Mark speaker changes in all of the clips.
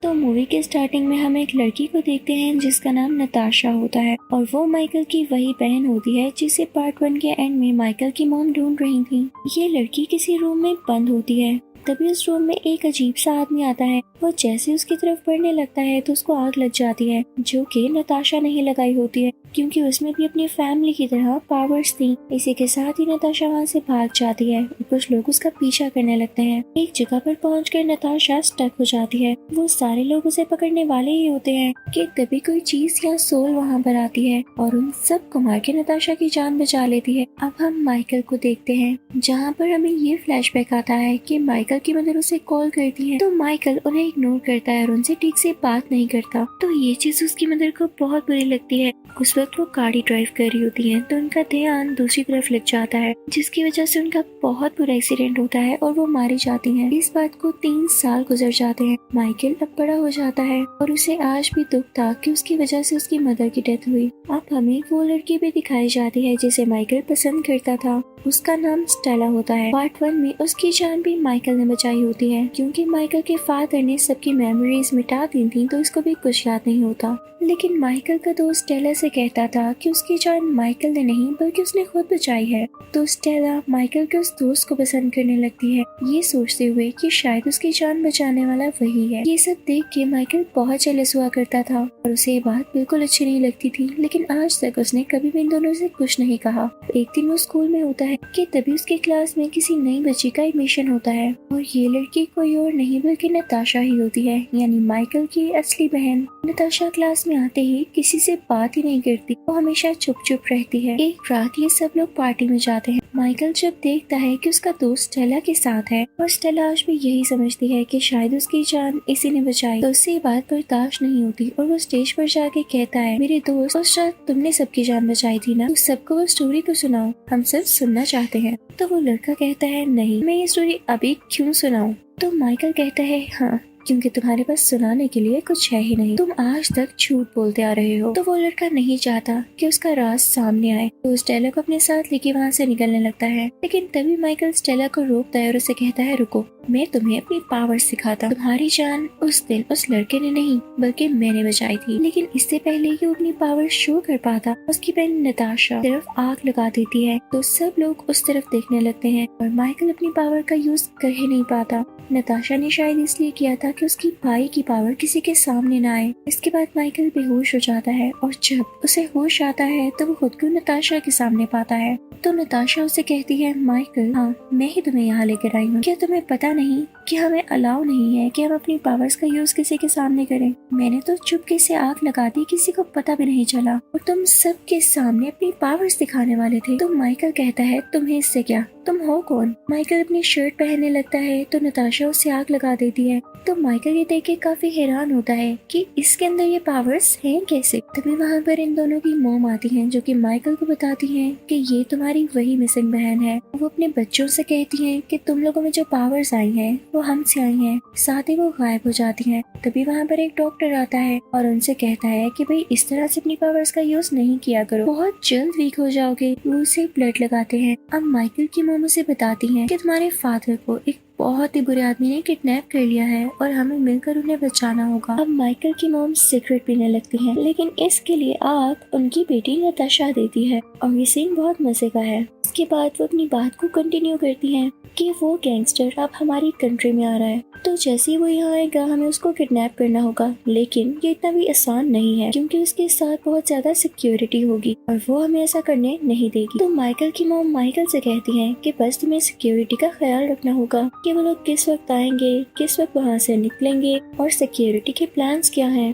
Speaker 1: तो मूवी के स्टार्टिंग में हम एक लड़की को देखते हैं जिसका नाम नताशा होता है और वो माइकल की वही बहन होती है जिसे पार्ट 1 के एंड में माइकल की मॉम ढूंढ रही थी। ये लड़की किसी रूम में बंद होती है। तभी उस रूम में एक अजीब सा आदमी आता है। वो जैसे उसकी तरफ बढ़ने लगता है तो उसको आग लग जाती है, जो कि नताशा नहीं लगाई होती है क्योंकि उसमें भी अपनी फैमिली की तरह पावर्स थी। इसी के साथ ही नताशा वहाँ से भाग जाती है। कुछ लोग उसका पीछा करने लगते हैं। एक जगह पर पहुंचकर नताशा स्टक हो जाती है। वो सारे लोग उसे पकड़ने वाले ही होते हैं कि तभी कोई चीज या सोल वहाँ पर आती है और उन सब को मार के नताशा की जान बचा लेती है। अब हम माइकल को देखते हैं, जहाँ पर हमें ये फ्लैशबैक आता है कि माइकल की मदर उसे कॉल करती है तो माइकल उन्हें इग्नोर करता है और उनसे ठीक से बात नहीं करता। तो ये चीज उसकी मदर को बहुत बुरी लगती है। उस वक्त वो गाड़ी ड्राइव कर रही होती है तो उनका ध्यान दूसरी तरफ लग जाता है, जिसकी वजह से उनका बहुत बुरा एक्सीडेंट होता है और वो मारी जाती हैं। इस बात को 3 साल गुजर जाते हैं। माइकल अब बड़ा हो जाता है और उसे आज भी दुख था कि उसकी वजह से उसकी मदर की डेथ हुई। अब हमें वो लड़की भी दिखाई जाती है जिसे माइकल पसंद करता था। उसका नाम स्टेला होता है। पार्ट 1 में उसकी जान भी माइकल ने बचाई होती है क्योंकि माइकल के फादर ने सबकी मेमोरीज मिटा दी थी तो इसको भी कुछ याद नहीं होता। लेकिन माइकल का दोस्त स्टेला से कहता था कि उसकी जान माइकल ने नहीं बल्कि उसने खुद बचाई है। तो स्टेला माइकल के उस दोस्त को पसंद करने लगती है, ये सोचते हुए कि शायद उसकी जान बचाने वाला वही है। ये सब देख के माइकल बहुत जेलस हुआ करता था और उसे ये बात बिल्कुल अच्छी नहीं लगती थी, लेकिन आज तक उसने कभी भी इन दोनों से कुछ नहीं कहा। एक दिन वो स्कूल में होता है कि तभी उसकी क्लास में किसी नई बच्ची का एडमिशन होता है और ये लड़की कोई और नहीं बल्कि नताशा ही होती है, यानी माइकल की असली बहन। नताशा क्लास में आते ही किसी से बात ही नहीं करती, वो हमेशा चुप चुप रहती है। एक रात ये सब लोग पार्टी में जाते हैं। माइकल जब देखता है कि उसका दोस्त स्टेला के साथ है और स्टेला आज भी यही समझती है कि शायद उसकी जान इसी ने बचाई, तो उससे बात बर्दाश्त नहीं होती और वो स्टेज पर जाके कहता है, मेरे दोस्त और शायद तुमने सबकी जान बचाई थी ना, तो सबको वो स्टोरी तो सुनाओ, हम सब सुनना चाहते हैं। तो वो लड़का कहता है, नहीं, मैं ये स्टोरी अभी क्यों सुनाऊं? तो माइकल कहता है, हाँ, क्योंकि तुम्हारे पास सुनाने के लिए कुछ है ही नहीं, तुम आज तक झूठ बोलते आ रहे हो। तो वो लड़का नहीं चाहता कि उसका राज सामने आए, तो स्टेला को अपने साथ लेके वहाँ से निकलने लगता है। लेकिन तभी माइकल स्टेला को रोकता है और उसे कहता है, रुको, मैं तुम्हें अपनी पावर सिखाता। तुम्हारी जान उस दिन उस लड़के ने नहीं बल्कि मैंने बचाई थी। लेकिन इससे पहले कि वो अपनी पावर शो कर पाता, उसकी बहन नताशा सिर्फ आग लगा देती है। तो सब लोग उस तरफ देखने लगते हैं और माइकल अपनी पावर का यूज कर ही नहीं पाता। नताशा ने शायद इसलिए किया था कि उसकी भाई की पावर किसी के सामने न आए। इसके बाद माइकल बेहोश हो जाता है और जब उसे होश आता है तो वो खुद को नताशा के सामने पाता है। तो नताशा उसे कहती है, माइकल, हाँ, मैं ही तुम्हें यहाँ लेकर आई हूँ। क्या तुम्हें पता नहीं कि हमें अलाउ नहीं है कि हम अपनी पावर्स का यूज किसी के सामने करें? मैंने तो चुपके से आग लगा दी, किसी को पता भी नहीं चला और तुम सबके सामने अपनी पावर्स दिखाने वाले थे। तो माइकल कहता है, तुम्हें इससे क्या, तुम हो कौन? माइकल अपनी शर्ट पहनने लगता है तो नताशा उसे आग लगा देती है। तो माइकल ये देख के काफी हैरान होता है कि इसके अंदर ये पावर्स हैं कैसे। तभी वहाँ पर इन दोनों की मॉम आती हैं जो कि माइकल को बताती हैं कि ये तुम्हारी वही मिसिंग बहन है। वो अपने बच्चों से कहती हैं कि तुम लोगों में जो पावर्स आई हैं वो हमसे आई हैं। साथ ही वो गायब हो जाती हैं। तभी वहाँ पर एक डॉक्टर आता है और उनसे कहता है कि भाई इस तरह से अपनी पावर्स का यूज नहीं किया करो, बहुत जल्द वीक हो जाओगे। वो उसे ब्लड लगाते हैं। अब माइकल की मॉम उसे बताती हैं कि तुम्हारे फादर को एक बहुत ही बुरे आदमी ने किडनैप कर लिया है और हमें मिलकर उन्हें बचाना होगा। अब माइकल की मॉम सिगरेट पीने लगती है, लेकिन इसके लिए आग उनकी बेटी नताशा देती है और ये सीन बहुत मजे का है। इसके बाद वो अपनी बात को कंटिन्यू करती हैं कि वो गैंगस्टर अब हमारी कंट्री में आ रहा है, तो जैसे ही वो यहाँ आएगा हमें उसको किडनैप करना होगा। लेकिन ये इतना भी आसान नहीं है क्योंकि उसके साथ बहुत ज्यादा सिक्योरिटी होगी और वो हमें ऐसा करने नहीं देगी। तो माइकल की मॉम माइकल से कहती हैं कि बस तुम्हें सिक्योरिटी का ख्याल रखना होगा कि वो लोग किस वक्त आएंगे, किस वक्त वहाँ से निकलेंगे और सिक्योरिटी के प्लान्स क्या हैं।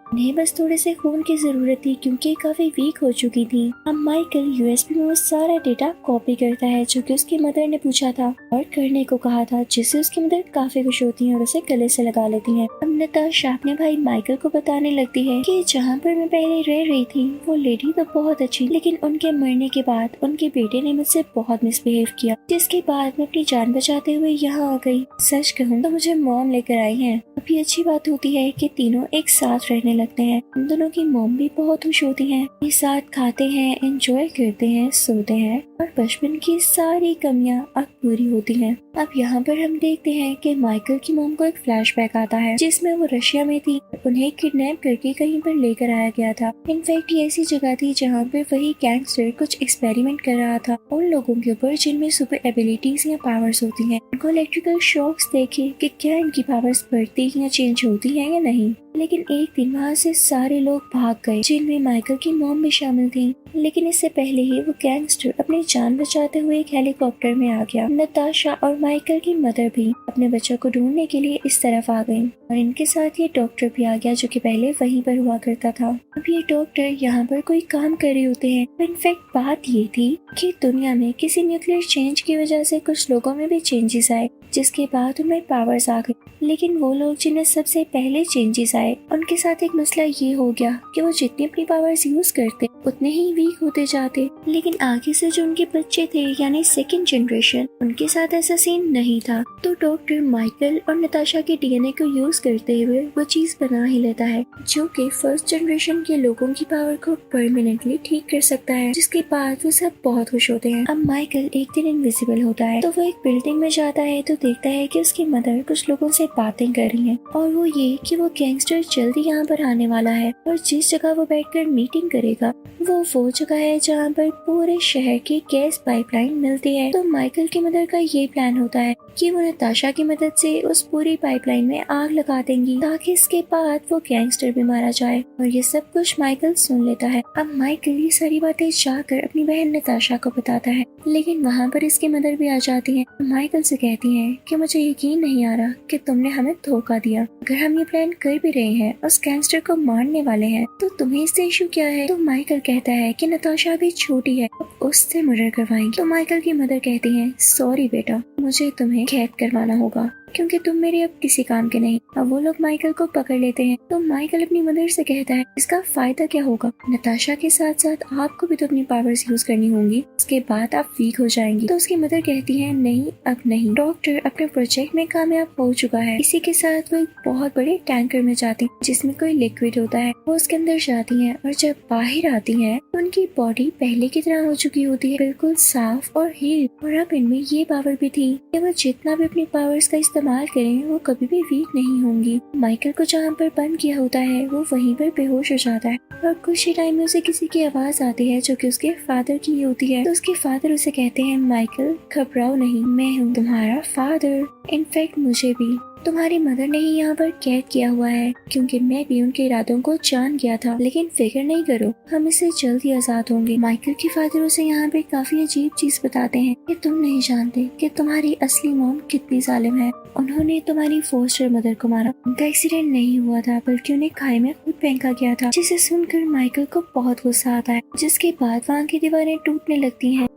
Speaker 1: उन्हें बस थोड़े से खून की जरूरत थी क्योंकि काफी वीक हो चुकी थी। अब माइकल यूएसबी में वो सारा डेटा कॉपी करता है जो कि उसकी मदर ने पूछा था और करने को कहा था, जिससे उसकी मदर काफी खुश होती है और उसे गले से लगा लेती है। अब नताशा अपने भाई माइकल को बताने लगती है कि जहाँ पर मैं पहले रह रही थी वो लेडी तो बहुत अच्छी, लेकिन उनके मरने के बाद उनके बेटे ने मुझसे बहुत मिसबिहेव किया, जिसके बाद मैं अपनी जान बचाते हुए यहाँ आ गई। सच कहूँ तो मुझे मॉम लेकर आई है। अभी अच्छी बात होती है कि तीनों एक साथ रहने लगते हैं। उन दोनों की मॉम भी बहुत खुश होती हैं। ये साथ खाते हैं, एंजॉय करते हैं, सोते हैं और बचपन की सारी कमियां अब पूरी होती हैं। अब यहाँ पर हम देखते हैं कि माइकल की मॉम को एक फ्लैशबैक आता है जिसमें वो रशिया में थी, उन्हें किडनैप करके कहीं पर लेकर आया गया था। इनफैक्ट ये ऐसी जगह थी जहाँ पर वही गैंगस्टर कुछ एक्सपेरिमेंट कर रहा था उन लोगों के ऊपर जिनमें सुपर एबिलिटीज या पावर्स होती हैं। उनको इलेक्ट्रिकल शॉक्स देखे कि क्या इनकी पावर्स बढ़ती या चेंज होती है या नहीं। लेकिन एक दिन वहाँ से सारे लोग भाग गए जिनमें माइकल की मॉम भी शामिल थी। लेकिन इससे पहले ही वो गैंगस्टर अपनी जान बचाते हुए एक हेलीकॉप्टर में आ गया। नताशा और माइकल की मदर भी अपने बच्चों को ढूंढने के लिए इस तरफ आ गई और इनके साथ ये डॉक्टर भी आ गया जो कि पहले वहीं पर हुआ करता था। अब ये डॉक्टर यहाँ पर कोई काम कर रहे होते हैं। इनफैक्ट बात ये थी कि दुनिया में किसी न्यूक्लियर चेंज की वजह से कुछ लोगों में भी चेंजेस आए जिसके बाद उनमें पावर्स आ गई। लेकिन वो लोग जिन्हें सबसे पहले चेंजेस आए उनके साथ एक मसला ये हो गया कि वो जितनी अपनी पावर्स यूज करते उतने ही वीक होते जाते। लेकिन आगे से जो उनके बच्चे थे यानी सेकंड जनरेशन, उनके साथ ऐसा सीन नहीं था। तो डॉक्टर माइकल और नताशा के डीएनए को यूज करते हुए वो चीज बना ही लेता है जो कि फर्स्ट जनरेशन के लोगों की पावर को परमानेंटली ठीक कर सकता है, जिसके बाद वो सब बहुत खुश होते हैं। अब माइकल एक दिन इनविजिबल होता है तो वो एक बिल्डिंग में जाता है तो देखता है कि उसकी मदर कुछ लोगों से बातें कर रही हैं और वो ये कि वो गैंगस्टर जल्दी यहाँ पर आने वाला है और जिस जगह वो बैठकर मीटिंग करेगा वो जगह है जहाँ पर पूरे शहर की गैस पाइपलाइन मिलती है। तो माइकल की मदर का ये प्लान होता है कि वो नताशा की मदद से उस पूरी पाइपलाइन में आग लगा देंगी ताकि इसके बाद वो गैंगस्टर भी मारा जाए। और ये सब कुछ माइकल सुन लेता है। अब माइकल ये सारी बातें जाकर अपनी बहन नताशा को बताता है, लेकिन वहाँ पर इसकी मदर भी आ जाती है। माइकल से कहती है कि मुझे यकीन नहीं आ रहा कि तुमने हमें धोखा दिया। अगर हम ये प्लान कर भी रहे हैं उस गैंगस्टर को मारने वाले हैं तो तुम्हें इससे इशू क्या है। तो माइकल कहता है कि नताशा अभी छोटी है, अब उससे मर्डर करवाएंगे। तो माइकल की मदर कहती है सॉरी बेटा, मुझे तुम्हें कैद करवाना होगा क्योंकि तुम मेरे अब किसी काम के नहीं। अब वो लोग माइकल को पकड़ लेते हैं। तो माइकल अपनी मदर से कहता है इसका फायदा क्या होगा, नताशा के साथ साथ आपको भी तो अपनी पावर्स यूज करनी होंगी, उसके बाद आप वीक हो जाएंगी। तो उसकी मदर कहती है नहीं अब नहीं, डॉक्टर अपने प्रोजेक्ट में कामयाब हो चुका है। इसी के साथ वो एक बहुत बड़े टैंकर में जाती है जिसमें कोई लिक्विड होता है। वो उसके अंदर जाती है और जब बाहर आती है तो उनकी बॉडी पहले की तरह हो चुकी होती है, बिल्कुल साफ और हील। और अब इनमें ये पावर भी थी कि वो जितना भी अपनी पावर्स का इस्तेमाल करें वो कभी भी वीक नहीं होंगी। माइकल को जहाँ पर बंद किया होता है वो वहीं पर बेहोश हो जाता है और कुछ ही टाइम में उसे किसी की आवाज आती है जो कि उसके फादर की होती है। तो उसके फादर उसे कहते हैं माइकल घबराओ नहीं, मैं हूँ तुम्हारा फादर। इनफैक्ट मुझे भी तुम्हारी मदर ने ही यहाँ पर कैद किया हुआ है क्योंकि मैं भी उनके इरादों को जान गया था, लेकिन फिक्र नहीं करो हम इससे जल्द ही आजाद होंगे। माइकल के फादर उसे यहाँ पे काफी अजीब चीज बताते हैं कि तुम नहीं जानते कि तुम्हारी असली मॉम कितनी जालिम है। उन्होंने तुम्हारी फोस्टर मदर को मारा, उनका एक्सीडेंट नहीं हुआ था बल्कि उन्हें खाई में खुद फेंका गया था। जिसे सुनकर माइकल को बहुत गुस्सा आता है, जिसके बाद वहाँ की दीवारें टूटने लगती हैं।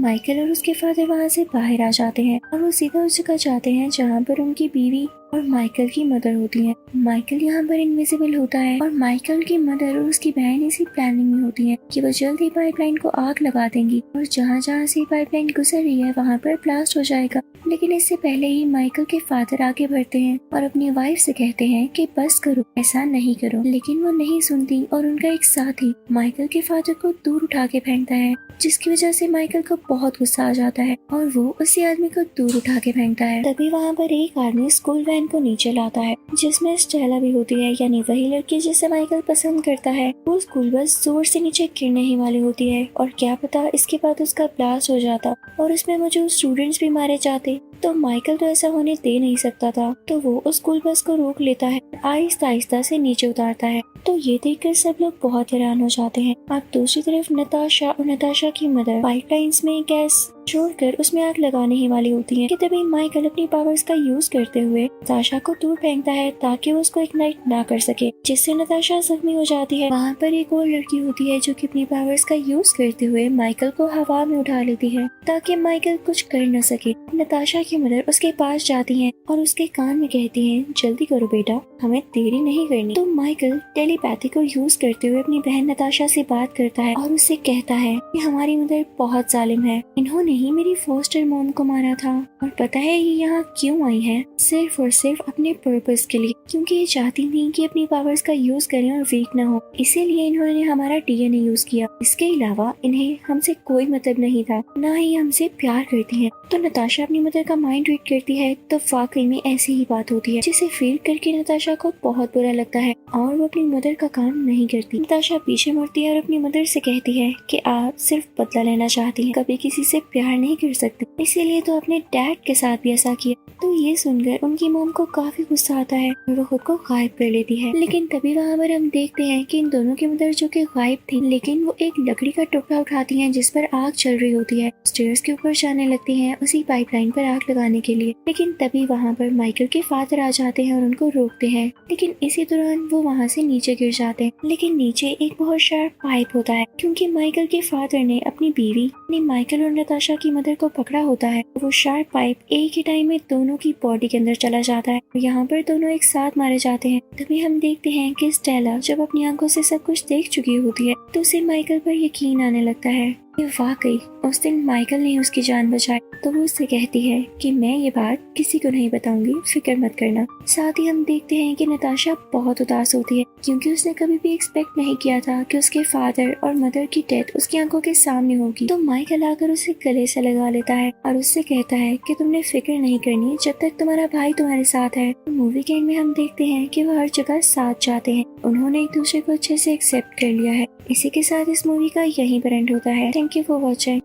Speaker 1: माइकल और उसके फादर वहाँ से बाहर आ जाते हैं और वो सीधा उस जगह जाते हैं जहाँ पर उनकी बीवी और माइकल की मदर होती है। माइकल यहाँ पर इनविजिबल होता है और माइकल की मदर और उसकी बहन इसी प्लानिंग में होती है कि वो जल्द ही पाइपलाइन को आग लगा देंगी और जहाँ जहाँ से पाइपलाइन गुजर रही है वहाँ पर ब्लास्ट हो जाएगा। लेकिन इससे पहले ही माइकल के फादर आगे बढ़ते हैं और अपनी वाइफ से कहते हैं कि बस करो, ऐसा नहीं करो। लेकिन वो नहीं सुनती और उनका एक साथी माइकल के फादर को दूर उठा के फेंकता है, जिसकी वजह से माइकल को बहुत गुस्सा आ जाता है और वो उसी आदमी को दूर उठा के फेंकता है। तभी वहाँ पर एक आदमी स्कूल वैन को नीचे लाता है जिसमें स्टेला भी होती है, यानी वही लड़की जिसे माइकल पसंद करता है। वो स्कूल बस जोर से नीचे गिरने ही वाली होती है और क्या पता इसके बाद उसका ब्लास्ट हो जाता और इसमें मौजूद स्टूडेंट्स भी मारे जाते। तो माइकल तो ऐसा होने दे नहीं सकता था, तो वो उस स्कूल बस को रोक लेता है, आहिस्ता आहिस्ता से नीचे उतारता है। तो ये देखकर सब लोग बहुत हैरान हो जाते हैं। अब दूसरी तरफ नताशा और नताशा की मदर पाइपलाइंस में गैस छोड़कर उसमें आग लगाने ही वाली होती है कि तभी माइकल अपनी पावर्स का यूज करते हुए नताशा को दूर फेंकता है ताकि वो उसको इग्नाइट ना कर सके, जिससे नताशा जख्मी हो जाती है। वहाँ पर एक और लड़की होती है जो कि अपनी पावर्स का यूज करते हुए माइकल को हवा में उठा लेती है ताकि माइकल कुछ कर न सके। नताशा की मदर उसके पास जाती हैं और उसके कान में कहती हैं, जल्दी करो बेटा, हमें देरी नहीं करनी। तो माइकल टेलीपैथी को यूज करते हुए अपनी बहन नताशा से बात करता है और उससे कहता है कि हमारी मदर बहुत जालिम है, इन्होंने ही मेरी फोस्टर मॉम को मारा था और पता है ये यहाँ क्यों आई है, सिर्फ और सिर्फ अपने पर्पस के लिए, क्योंकि ये चाहती थी कि अपनी पावर्स का यूज करें और वीक न हो, इसीलिए इन्होंने हमारा डीएनए यूज किया। इसके अलावा इन्हें हमसे कोई मतलब नहीं था, ना ही हमसे प्यार करती है। तो नताशा अपनी मदर का माइंड रीड करती है तो वाकई में ऐसी ही बात होती है, जिसे फील करके नताशा को बहुत बुरा लगता है और वो अपनी मदर का काम नहीं करती। नताशा पीछे मुड़ती है और अपनी मदर से कहती है कि आप सिर्फ बदला लेना चाहती हैं, कभी किसी से प्यार नहीं कर सकती, इसीलिए तो अपने डैड के साथ भी ऐसा किया। तो ये सुनकर उनकी मॉम को काफी गुस्सा आता है और वो खुद को गायब कर लेती है। लेकिन तभी वहाँ पर हम देखते हैं कि इन दोनों की मदर जो कि गायब थी, लेकिन वो एक लकड़ी का टुकड़ा उठाती हैं जिस पर आग चल रही होती है, स्टेयर्स के ऊपर जाने लगती हैं उसी पाइपलाइन पर आग लगाने के लिए। लेकिन तभी वहाँ पर माइकल के फादर आ जाते हैं और उनको रोकते हैं, लेकिन इसी दौरान वो वहाँ से नीचे गिर जाते हैं। लेकिन नीचे एक बहुत शार्प पाइप होता है, क्योंकि माइकल के फादर ने अपनी बीवी अपनी माइकल और नताशा की मदर को पकड़ा होता है। वो शार्प पाइप एक ही टाइम में दोनों की बॉडी के अंदर चला जाता है। यहाँ पर दोनों एक साथ मारे जाते हैं। तभी हम देखते हैं कि स्टेला जब अपनी आंखों से सब कुछ देख चुकी होती है तो उसे माइकल पर यकीन आने लगता है कि वाकई उस दिन माइकल ने उसकी जान बचाई। तो वो उससे कहती है कि मैं ये बात किसी को नहीं बताऊंगी, फिक्र मत करना। साथ ही हम देखते हैं कि नताशा बहुत उदास होती है, क्योंकि उसने कभी भी एक्सपेक्ट नहीं किया था कि उसके फादर और मदर की डेथ उसकी आंखों के सामने होगी। तो माइकल आकर उसे गले से लगा लेता है और उससे कहता है कि तुमने फिक्र नहीं करनी जब तक तुम्हारा भाई तुम्हारे साथ है। मूवी के एंड में हम देखते हैं कि वो हर जगह साथ जाते हैं, उन्होंने एक दूसरे को अच्छे से एक्सेप्ट कर लिया है। इसी के साथ इस मूवी का यहीं पर एंड होता है। Thank you for watching.